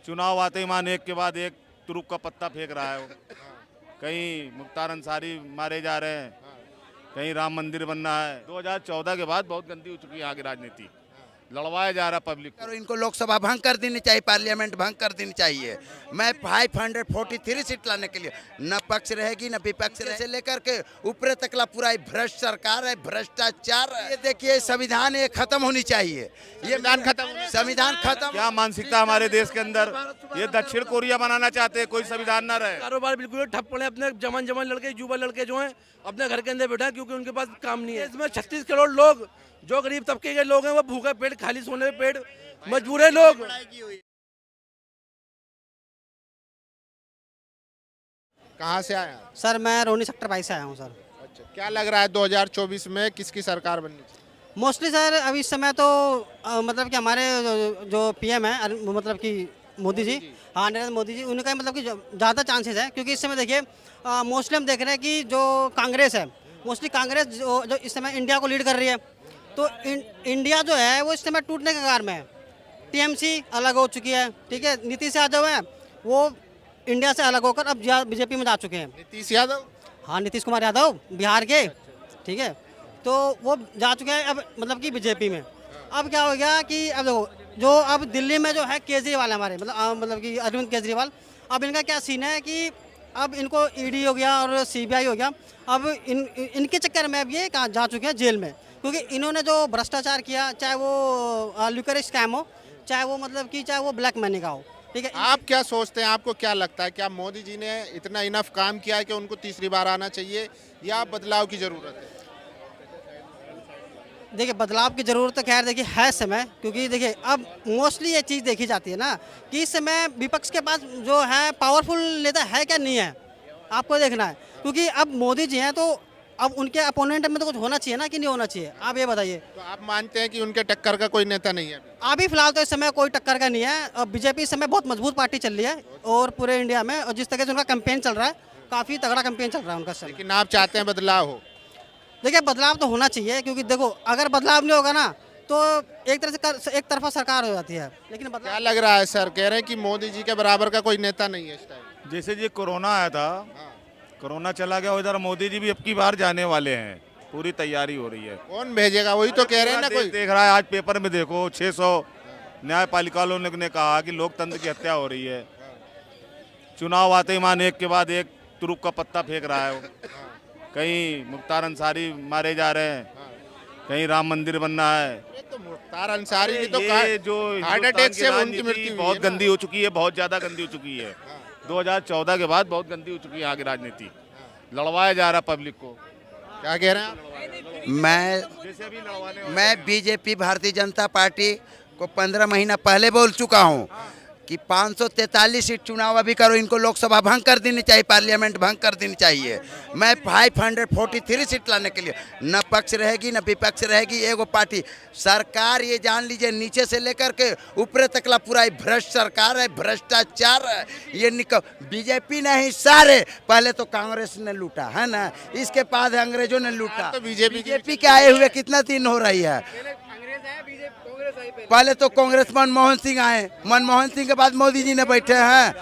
चुनाव आते ही मान एक के बाद एक तुरुप का पत्ता फेंक रहा है वो। कहीं मुख्तार अंसारी मारे जा रहे हैं, कहीं राम मंदिर बनना है। 2014 के बाद बहुत गंदी हो चुकी है यहाँ की राजनीति, लड़वाया जा रहा पब्लिक को। इनको लोकसभा भंग कर देनी चाहिए, पार्लियामेंट भंग कर देनी चाहिए। मैं 543 सीट लाने के लिए न पक्ष रहेगी न विपक्ष से लेकर के ऊपर तकला पूरा भ्रष्ट सरकार है, भ्रष्टाचार है। ये देखिए संविधान ये खत्म होनी चाहिए, ये संविधान खत्म। क्या मानसिकता हमारे देश के अंदर, ये दक्षिण कोरिया बनाना चाहते हैं, कोई संविधान न रहे। कारोबार बिल्कुल ठप पड़े, अपने जवान लड़के युवा लड़के जो हैं अपने घर के अंदर बैठे हैं क्योंकि उनके पास काम नहीं है। इसमें 36 करोड़ लोग जो गरीब तबके के लोग हैं वो भूखे पेट, खाली सोने पे पेट, मजबूर है लोग। कहाँ से आए आप? सर मैं रोनी सेक्टर 22 से आया हूँ सर। अच्छा, क्या लग रहा है 2024 में किसकी सरकार बननी चाहिए? मोस्टली सर अभी इस समय तो मतलब कि हमारे जो पीएम है मतलब कि मोदी जी, हाँ नरेंद्र मोदी जी, उनका मतलब कि ज़्यादा चांसेस है क्योंकि इस समय देखिए मोस्टली हम देख रहे हैं कि जो कांग्रेस है, मोस्टली कांग्रेस जो इस समय इंडिया को लीड कर रही है, तो इंडिया जो है वो इस समय टूटने के कगार में है। टीएमसी अलग हो चुकी है, ठीक है, नीतीश यादव है वो इंडिया से अलग होकर अब बीजेपी में जा चुके हैं। नीतीश यादव? हाँ नीतीश कुमार यादव बिहार के, ठीक है, तो वो जा चुके हैं अब मतलब कि बीजेपी में। अब क्या हो गया कि अब देखो जो अब दिल्ली में जो है केजरीवाल है हमारे मतलब कि अरविंद केजरीवाल, अब इनका क्या सीन है कि अब इनको ईडी हो गया और सीबीआई हो गया, अब इनके चक्कर में अब ये कहाँ जा चुके हैं जेल में, क्योंकि इन्होंने जो भ्रष्टाचार किया, चाहे वो लिकर स्कैम हो, चाहे वो मतलब कि चाहे वो ब्लैक मनी का हो, ठीक है। आप क्या सोचते हैं, आपको क्या लगता है, क्या मोदी जी ने इतना इनफ काम किया है कि उनको तीसरी बार आना चाहिए या बदलाव की जरूरत है? देखिए बदलाव की ज़रूरत तो खैर देखिए है समय, क्योंकि देखिए अब मोस्टली ये चीज़ देखी जाती है ना कि इस समय विपक्ष के पास जो है पावरफुल नेता है क्या नहीं है, आपको देखना है, क्योंकि अब मोदी जी हैं तो अब उनके अपोनेंट में तो कुछ होना चाहिए ना कि नहीं होना चाहिए, आप ये बताइए। तो आप मानते हैं कि उनके टक्कर का कोई नेता नहीं है? अभी फिलहाल तो इस समय कोई टक्कर का नहीं है, और बीजेपी इस समय बहुत मजबूत पार्टी चल रही है और पूरे इंडिया में, और जिस तरह से उनका कैंपेन चल रहा है काफ़ी तगड़ा कैंपेन चल रहा है उनका। लेकिन आप चाहते हैं बदलाव हो? देखिए बदलाव तो होना चाहिए, क्योंकि देखो अगर बदलाव नहीं होगा ना तो एक तरह से एक तरफा सरकार हो जाती है। लेकिन क्या लग रहा है सर, कह रहे हैं कि मोदी जी के बराबर का कोई नेता नहीं है इस टाइम? जैसे ये कोरोना आया था, कोरोना चला गया, उधर मोदी जी भी अब की बार जाने वाले हैं, पूरी तैयारी हो रही है। कौन भेजेगा, वही तो कह रहे हैं ना। कोई देख रहा है, आज पेपर में देखो 600 न्यायपालिका वालों ने कहा कि लोकतंत्र की हत्या हो रही है। चुनाव आते ही मान एक के बाद एक तुरुप का पत्ता फेंक रहा है वो। कहीं मुख्तार अंसारी मारे जा रहे हैं, कहीं राम मंदिर बनना है। तो मुख्तार अंसारी की तो जो हार्ट अटैक से उनकी मृत्यु बहुत गंदी हो चुकी है, बहुत ज्यादा गंदी हो चुकी है। 2014 के बाद बहुत गंदी हो चुकी है यहाँ की राजनीति, लड़वाया जा रहा पब्लिक को। क्या कह रहे हैं? मैं बीजेपी भारतीय जनता पार्टी को 15 महीना पहले बोल चुका हूँ कि 543 सीट चुनाव अभी करो, इनको लोकसभा भंग कर देनी चाहिए, पार्लियामेंट भंग कर देनी चाहिए। मैं 543 सीट लाने के लिए न पक्ष रहेगी न विपक्ष रहेगी, एगो पार्टी सरकार, ये जान लीजिए नीचे से लेकर के ऊपर तकला पूरा भ्रष्ट सरकार है, भ्रष्टाचार है। ये बीजेपी नहीं, सारे पहले तो कांग्रेस ने लूटा है ना, इसके बाद अंग्रेजों ने लूटा। तो बीजेपी के आए हुए कितना दिन हो रही है? पहले तो कांग्रेस मनमोहन सिंह आए, मनमोहन सिंह के बाद मोदी जी ने बैठे हैं।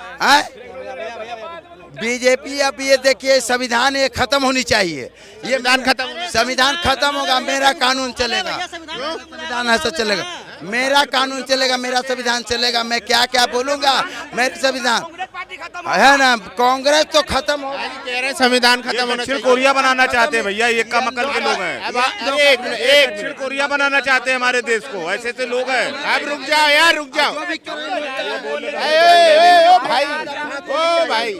बीजेपी अब ये देखिए संविधान ये खत्म होनी चाहिए, ये संविधान खत्म होगा, मेरा कानून चलेगा। संविधान ऐसा चलेगा, मेरा कानून चलेगा, मेरा संविधान चलेगा। मैं क्या क्या बोलूंगा, मेरा संविधान है ना। कांग्रेस तो खत्म हो, कह रहे हैं संविधान खत्म होना चाहिए। कोरिया बनाना चाहते हैं भैया, ये कम अकल के लोग हैं। एक दक्षिण कोरिया बनाना चाहते हैं हमारे देश को, ऐसे ऐसे लोग हैं। अब रुक जाओ यार, रुक जाओ भाई, ओ भाई,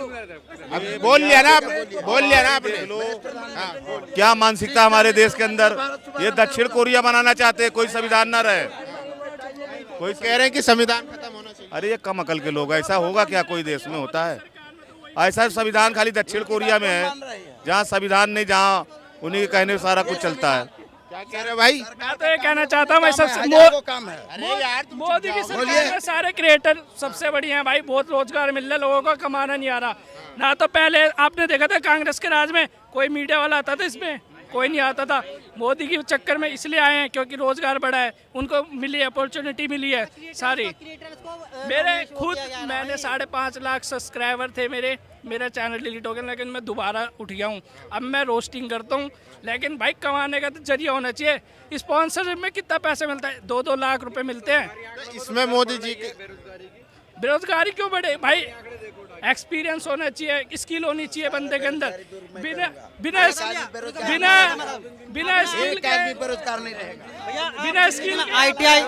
अब बोल लिया ना, बोल लिया ना आपने। क्या मानसिकता हमारे देश के अंदर, ये दक्षिण कोरिया बनाना चाहते हैं, कोई संविधान ना रहे। कोई कह रहे हैं कि संविधान खत्म होना चाहिए। अरे ये कम अकल के लोग, ऐसा होगा क्या कोई देश में होता है? ऐसा संविधान खाली दक्षिण कोरिया में है, जहाँ संविधान नहीं, जहाँ उन्हीं के कहने से सारा कुछ चलता है। क्या कह रहे भाई? मैं तो ये कहना चाहता हूँ, मैं सबसे मोदी की सरकार में सारे क्रिएटर सबसे बढ़िया हैं भाई, बहुत रोजगार मिल रहा है लोगों को, कमाना नहीं आ रहा ना। तो पहले आपने देखा था कांग्रेस के राज में कोई मीडिया वाला आता था इसमें, कोई नहीं आता था। मोदी के चक्कर में इसलिए आए हैं क्योंकि रोजगार बढ़ा है, उनको मिली अपॉर्चुनिटी मिली है सारी। मेरे खुद मैंने 5.5 लाख सब्सक्राइबर थे मेरा चैनल डिलीट हो गया, लेकिन मैं दोबारा उठ गया हूँ। अब मैं रोस्टिंग करता हूँ, लेकिन भाई कमाने का तो जरिया होना चाहिए। स्पॉन्सरशिप में कितना पैसा मिलता है? 2-2 लाख रुपए मिलते हैं। तो इसमें मोदी जी के बेरोजगारी क्यों बढ़े भाई? एक्सपीरियंस होना चाहिए, स्किल होनी चाहिए बंदे के अंदर। बिना बिना बिना बिना स्किल के बेरोजगार नहीं रहेगा। बिना स्किल ITI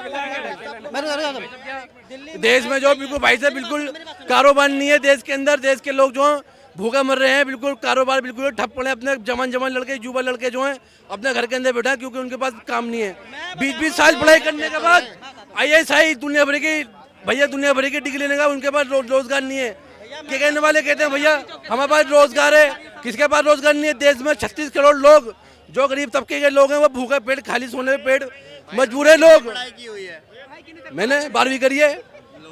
देश में जो बिल्कुल भाई साहब बिल्कुल कारोबार नहीं है देश के अंदर। देश के लोग जो भूखे मर रहे हैं, बिल्कुल कारोबार बिल्कुल ठप पड़े। अपने जवान लड़के युवा लड़के जो हैं अपने घर के अंदर बैठा है क्योंकि उनके पास काम नहीं है। 20-20 साल पढ़ाई करने के बाद ISI दुनिया भर की दुनिया भर की डिग्री लेने का उनके पास रोजगार नहीं है। क्या कहने वाले कहते हैं भैया हमारे पास रोजगार है, किसके पास रोजगार नहीं है? देश में 36 करोड़ लोग जो गरीब तबके के लोग हैं वो भूखे पेट खाली सोने पे पेट मजबूर है लोग। मैंने 12वीं करी है,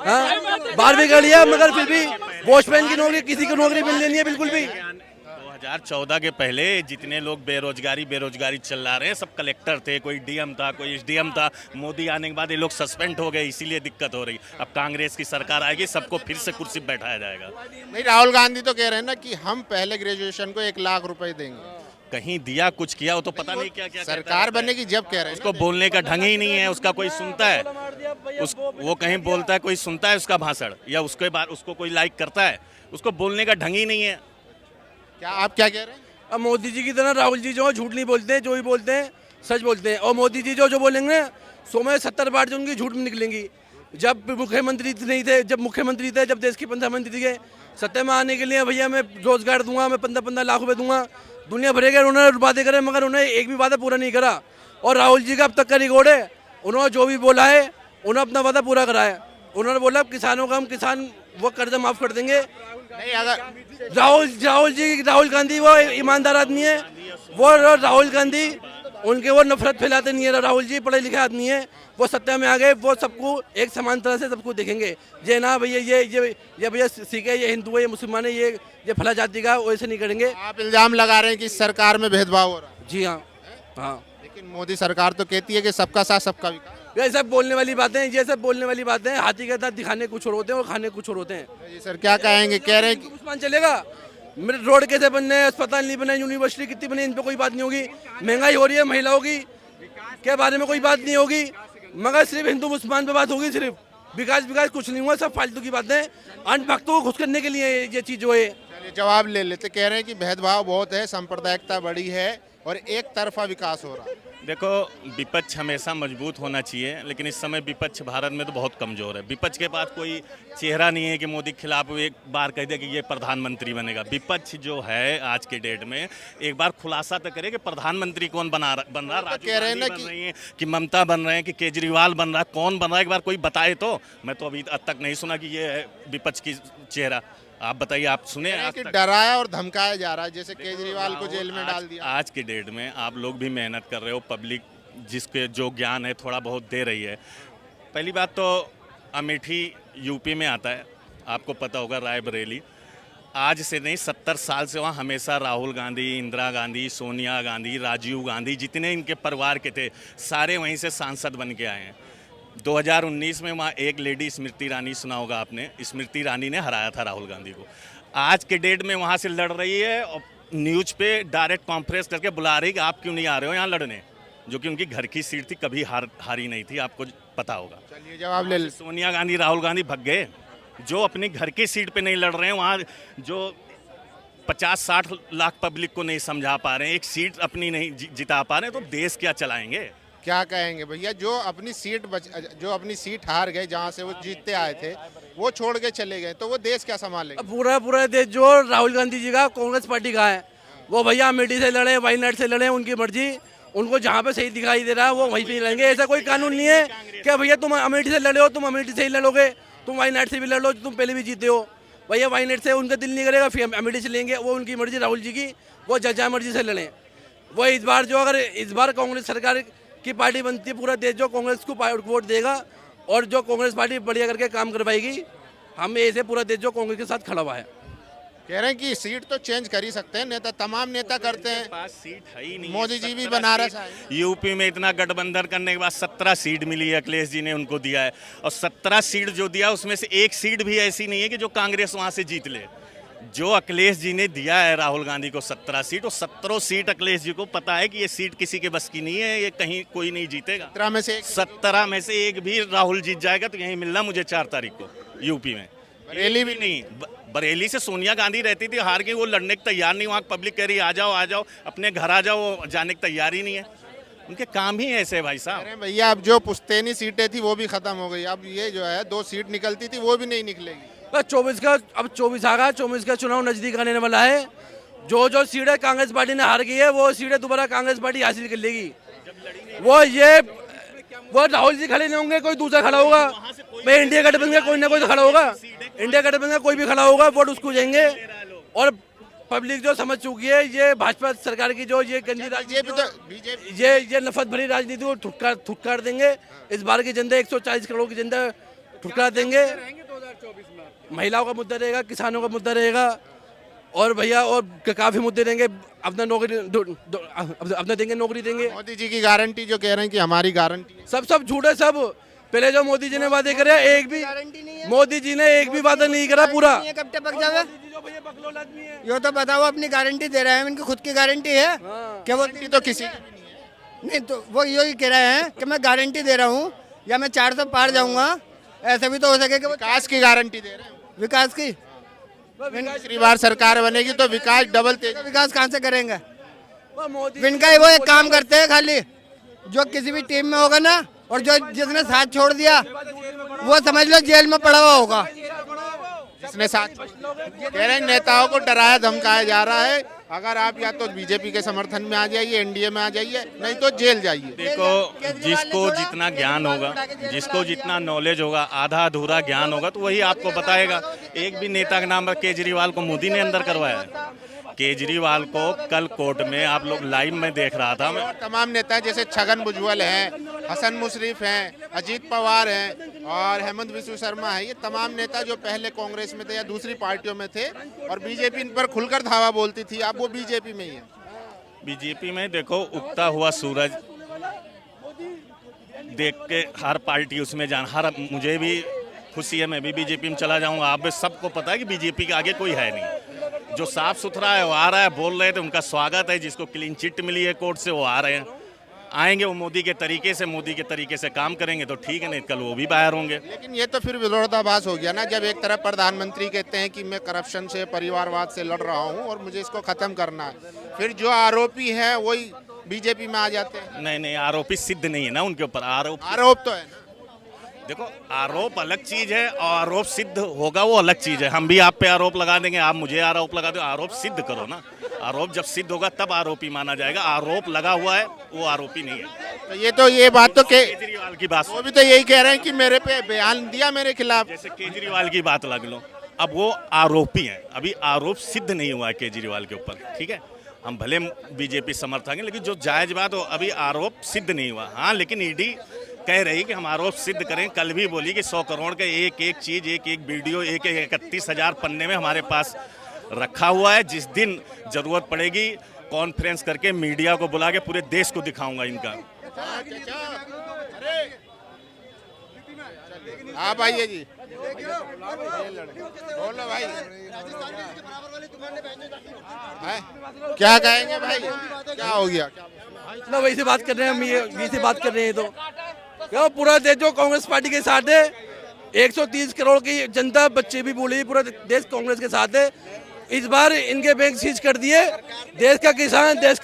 हाँ 12वीं कर लिया, मगर फिर भी वॉचमैन की नौकरी किसी को नौकरी मिल नहीं है बिल्कुल भी। 2014 के पहले जितने लोग बेरोजगारी चला रहे हैं सब कलेक्टर थे, कोई DM था, कोई SDM था। मोदी आने के बाद ये लोग सस्पेंड हो गए, इसीलिए दिक्कत हो रही। अब कांग्रेस की सरकार आएगी, सबको फिर से कुर्सी पे बैठाया जाएगा। नहीं, राहुल गांधी तो कह रहे हैं ना कि हम पहले ग्रेजुएशन को 1 लाख रुपए देंगे। कहीं दिया कुछ किया, वो तो पता नहीं क्या क्या सरकार बनेगी जब कह रहे हैं। उसको बोलने का ढंग ही नहीं है, उसका कोई सुनता है वो कहीं बोलता है, कोई सुनता है उसका भाषण, या उसके बाद उसको कोई लाइक करता है? उसको बोलने का ढंग ही नहीं है। क्या आप क्या कह रहे हैं? अब मोदी जी की तरह राहुल जी जो झूठ नहीं बोलते हैं, जो भी बोलते हैं सच बोलते हैं। और मोदी जी जो बोलेंगे 100 में 70 बार जो उनकी झूठ निकलेंगी। जब मुख्यमंत्री नहीं थे, जब देश के प्रधानमंत्री थे, सत्ता में आने के लिए भैया मैं रोजगार दूंगा, मैं 15-15 लाख रुपए दूंगा, दुनिया भरे के उन्होंने वादे करे मगर उन्हें एक भी वादा पूरा नहीं करा। और राहुल जी का अब तक का रिकॉर्ड है, उन्होंने जो भी बोला है उन्होंने अपना वादा पूरा कराया। उन्होंने बोला किसानों का हम वो कर्जा माफ कर देंगे। नहीं, अगर राहुल गांधी वो ईमानदार आदमी है, वो राहुल गांधी उनके वो नफरत फैलाते नहीं है। राहुल जी पढ़े लिखे आदमी है, वो सत्ता में आ गए, वो सबको एक समान तरह से सबको देखेंगे। ये ना भैया ये भैया सिख है, ये हिंदू है, ये मुसलमान है, ये फला जाति का, वैसे नहीं करेंगे। आप इल्जाम लगा रहे हैं कि सरकार में भेदभाव हो रहा है। जी हाँ, हाँ। लेकिन मोदी सरकार तो कहती है कि सबका साथ सबका विकास। ये सब बोलने वाली बातें, हाथी के दांत दिखाने कुछ और होते हैं और खाने कुछ और होते हैं। जी सर, क्या कहेंगे? कह रहे हैं कि उस्मान चलेगा, मेरे रोड कैसे बनने हैं, अस्पताल नहीं बने, यूनिवर्सिटी कितनी बनी, इन पे कोई बात नहीं होगी। महंगाई हो रही है, महिलाओं की के बारे में कोई बात नहीं होगी, मगर सिर्फ हिंदू मुसलमान पे बात होगी। सिर्फ विकास कुछ नहीं हुआ, सब फालतू की बातें, अंधभक्तों को खुश करने के लिए ये चीज जो है। चलिए जवाब ले लेते। कह रहे हैं कि भेदभाव बहुत है, सांप्रदायिकता बड़ी है और एक तरफा विकास हो रहा है। देखो, विपक्ष हमेशा मजबूत होना चाहिए, लेकिन इस समय विपक्ष भारत में तो बहुत कमजोर है। विपक्ष के पास कोई चेहरा नहीं है कि मोदी के खिलाफ एक बार कह दे कि ये प्रधानमंत्री बनेगा। विपक्ष जो है आज के डेट में एक बार खुलासा तो करे कि प्रधानमंत्री कौन बन रहा। राजीव गांधी बन रही है कि ममता बन रहे हैं कि केजरीवाल बन रहा है, कौन बन रहा है एक बार कोई बताए तो। मैं तो अभी तक नहीं सुना कि ये है विपक्ष की चेहरा। आप बताइए, आप सुने? आज कि तक डराया और धमकाया जा रहा है, जैसे केजरीवाल को जेल में डाल दिया। आज के डेट में आप लोग भी मेहनत कर रहे हो, पब्लिक जिसके जो ज्ञान है थोड़ा बहुत दे रही है। पहली बात तो अमेठी यूपी में आता है, आपको पता होगा, रायबरेली। आज से नहीं 70 साल से वहाँ हमेशा राहुल गांधी, इंदिरा गांधी, सोनिया गांधी, राजीव गांधी, जितने इनके परिवार के थे सारे वहीं से सांसद बन के आए हैं। 2019 में वहाँ एक लेडी स्मृति ईरानी, सुना होगा आपने, स्मृति ईरानी ने हराया था राहुल गांधी को। आज के डेट में वहाँ से लड़ रही है और न्यूज़ पे डायरेक्ट कॉन्फ्रेंस करके बुला रही कि आप क्यों नहीं आ रहे हो यहाँ लड़ने, जो कि उनकी घर की सीट थी, कभी हारी नहीं थी, आपको पता होगा। चलिए जवाब ले। सोनिया गांधी, राहुल गांधी भग गए, जो अपनी घर की सीट पे नहीं लड़ रहे हैं, वहाँ जो 50-60 लाख पब्लिक को नहीं समझा पा रहे हैं, एक सीट अपनी नहीं जिता पा रहे हैं, तो देश क्या चलाएंगे? क्या कहेंगे भैया? जो अपनी सीट हार गए, जहाँ से वो जीतते आए थे, वो छोड़ के चले गए, तो वो देश क्या संभालेंगे? पूरा देश जो राहुल गांधी जी का, कांग्रेस पार्टी का है, वो भैया अमेठी से लड़े, वायनाड से लड़े, उनकी मर्जी, उनको जहाँ पे सही दिखाई दे रहा है वो वहीं पे लड़ेंगे। ऐसा कोई कानून नहीं है क्या भैया तुम अमेठी से लड़े हो, तुम अमेठी से ही लड़ोगे, तुम वायनाड से भी लड़ लो, तुम पहले भी जीते हो। भैया वायनाड से उनका दिल नहीं करेगा, फिर अमेठी से लेंगे, वो उनकी मर्जी, राहुल जी की, वो जजा मर्जी से लड़ें। वो इस बार इस बार कांग्रेस सरकार की पार्टी बनती है, पूरा देश जो कांग्रेस को वोट देगा और जो कांग्रेस पार्टी बढ़िया करके काम करवाएगी, हम ऐसे पूरा देश जो कांग्रेस के साथ खड़ा हुआ है। कह रहे हैं कि सीट तो चेंज कर ही सकते हैं, नेता तमाम नेता करते हैं। पास सीट है ही नहीं है। मोदी जी भी 17 बनारस सीट। आए। यूपी में इतना गठबंधन करने के बाद 17 सीट मिली है, अखिलेश जी ने उनको दिया है। और 17 सीट जो दिया उसमें से एक सीट भी ऐसी नहीं है कि जो कांग्रेस वहां से जीत ले। जो अखिलेश जी ने दिया है राहुल गांधी को 17 सीट, और 17 सीट अखिलेश जी को पता है कि ये सीट किसी के बस की नहीं है, ये कहीं कोई नहीं जीतेगा। 17 में से 17 में से एक भी राहुल जीत जाएगा तो यहीं मिलना मुझे 4 तारीख को यूपी में। बरेली भी नहीं, बरेली से सोनिया गांधी रहती थी, हार के वो लड़ने को तैयार नहीं। वहाँ पब्लिक कह रही आ जाओ अपने घर आ जाओ, वो जाने को तैयार ही नहीं है। उनके काम ही ऐसे है भाई साहब। अरे भैया अब जो पुश्तैनी सीटें थी वो भी खत्म हो गई, अब ये जो है 2 सीट निकलती थी वो भी नहीं निकलेगी। 24 का, अब 24 आ गया, 24 का चुनाव नजदीक आने वाला है। जो सीटें कांग्रेस पार्टी ने हार गई है वो सीटें दोबारा कांग्रेस पार्टी हासिल कर लेगी। वो राहुल जी खड़े नहीं होंगे, कोई दूसरा खड़ा होगा। भाई इंडिया गठबंधन का कोई ना कोई तो खड़ा होगा, इंडिया गठबंधन का कोई भी खड़ा होगा, वोट उसको देंगे। और पब्लिक जो समझ चुकी है ये भाजपा सरकार की जो ये गंदी राजनीति, ये नफरत भरी राजनीति को ठुटकार देंगे। इस बार की जनता 140 करोड़ की जनता ठुटकार देंगे। महिलाओं का मुद्दा रहेगा, किसानों का मुद्दा रहेगा, और भैया और काफी मुद्दे देंगे। अपना नौकरी अपना देंगे, नौकरी देंगे। मोदी जी की गारंटी जो कह रहे हैं कि हमारी गारंटी है। सब झूठ है सब। पहले जो मोदी जी ने वादे करे एक भी मोदी जी ने एक भी वादा नहीं करा पूरा। कब तक पक जावे? यो तो बताओ, अपनी गारंटी दे रहे हैं, इनकी खुद की गारंटी है क्या? वो तो किसी की भी नहीं है। नहीं तो वो यही कह रहे हैं कि मैं गारंटी दे रहा हूँ या मैं 400 पार जाऊंगा। ऐसा भी तो हो सके कि वो विकास की गारंटी दे रहे हैं। विकास की, तीसरी बार सरकार बनेगी तो विकास डबल तेज। विकास कहाँ से करेंगे? इनका वो एक काम करते हैं, खाली जो किसी भी टीम में होगा ना, और जो जिसने साथ छोड़ दिया वो समझ लो जेल में पड़ा हुआ होगा। जिसने साथ कह रहे हैं नेताओं को डराया धमकाया जा रहा है, अगर आप या तो बीजेपी के समर्थन में आ जाइए, एनडीए में आ जाइए, नहीं तो जेल जाइए। देखो, जिसको जितना ज्ञान होगा, जिसको जितना नॉलेज होगा, आधा अधूरा ज्ञान होगा तो वही आपको बताएगा। एक भी नेता का नाम केजरीवाल को मोदी ने अंदर करवाया है। केजरीवाल को कल कोर्ट में आप लोग लाइव में देख रहा था मैं। और तमाम नेता जैसे छगन भुजबल हैं, हसन मुशर्रफ हैं, अजीत पवार हैं और हेमंत बिस्व शर्मा है, ये तमाम नेता जो पहले कांग्रेस में थे या दूसरी पार्टियों में थे और बीजेपी इन पर खुलकर धावा बोलती थी, अब वो बीजेपी में ही है। बीजेपी में देखो, उगता हुआ सूरज देख के हर पार्टी उसमें मुझे भी खुशी है, मैं भी बीजेपी में चला जाऊंगा। आप सबको पता है कि बीजेपी के आगे कोई है नहीं। जो साफ सुथरा है वो आ रहा है, बोल रहे थे, उनका स्वागत है। जिसको क्लीन चिट मिली है कोर्ट से वो आ रहे हैं, आएंगे वो मोदी के तरीके से काम करेंगे तो ठीक है, नहीं कल वो भी बाहर होंगे। लेकिन ये तो फिर विरोधाभास हो गया ना, जब एक तरफ प्रधानमंत्री कहते हैं कि मैं करप्शन से, परिवारवाद से लड़ रहा हूँ और मुझे इसको खत्म करना है, फिर जो आरोपी है वही बीजेपी में आ जाते हैं। नहीं, आरोपी सिद्ध नहीं है ना उनके ऊपर। आरोप तो है ना। देखो, आरोप अलग चीज है और आरोप सिद्ध होगा वो अलग चीज है। हम भी आप पे आरोप लगा देंगे, आप मुझे आरोप लगा दो, आरोप सिद्ध करो ना। आरोप जब सिद्ध होगा तब आरोपी माना जाएगा। आरोप लगा हुआ है वो आरोपी नहीं है। तो ये बात तो केजरीवाल की बात, वो भी तो यही कह रहे हैं कि मेरे पे बयान दिया मेरे खिलाफ। जैसे केजरीवाल की बात लग लो, अब वो आरोपी हैं, अभी आरोप सिद्ध नहीं हुआ है केजरीवाल के ऊपर, ठीक है। हम भले बीजेपी समर्थक हैं, लेकिन जो जायज बात हो, अभी आरोप सिद्ध नहीं हुआ। हाँ, लेकिन ईडी कह रही कि हम आरोप सिद्ध करें। कल भी बोली कि 100 करोड़ का एक चीज, एक वीडियो, 31,000 पन्ने में हमारे पास रखा हुआ है। जिस दिन जरूरत पड़ेगी कॉन्फ्रेंस करके मीडिया को बुला के पूरे देश को दिखाऊंगा इनका। आप आइए जी, बोलो भाई, क्या कहेंगे भाई, क्या हो गया? ना वही से बात कर रहे हैं हम, ये से बात कर रहे हैं। तो क्या पूरा देश जो कांग्रेस पार्टी के साथ है, 130 करोड़ की जनता, बच्चे भी बोले, पूरा देश कांग्रेस के साथ है। इस बार इनके बैंक सीज कर दिए। देश का किसान, देश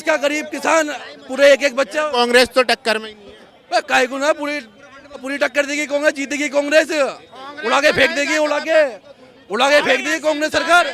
का गरीब किसान, पूरे एक बच्चा। कांग्रेस तो टक्कर में ही नहीं है। काहे को ना, पूरी टक्कर देगी कांग्रेस, जीतेगी कांग्रेस, उड़ा के फेंक देगी कांग्रेस सरकार।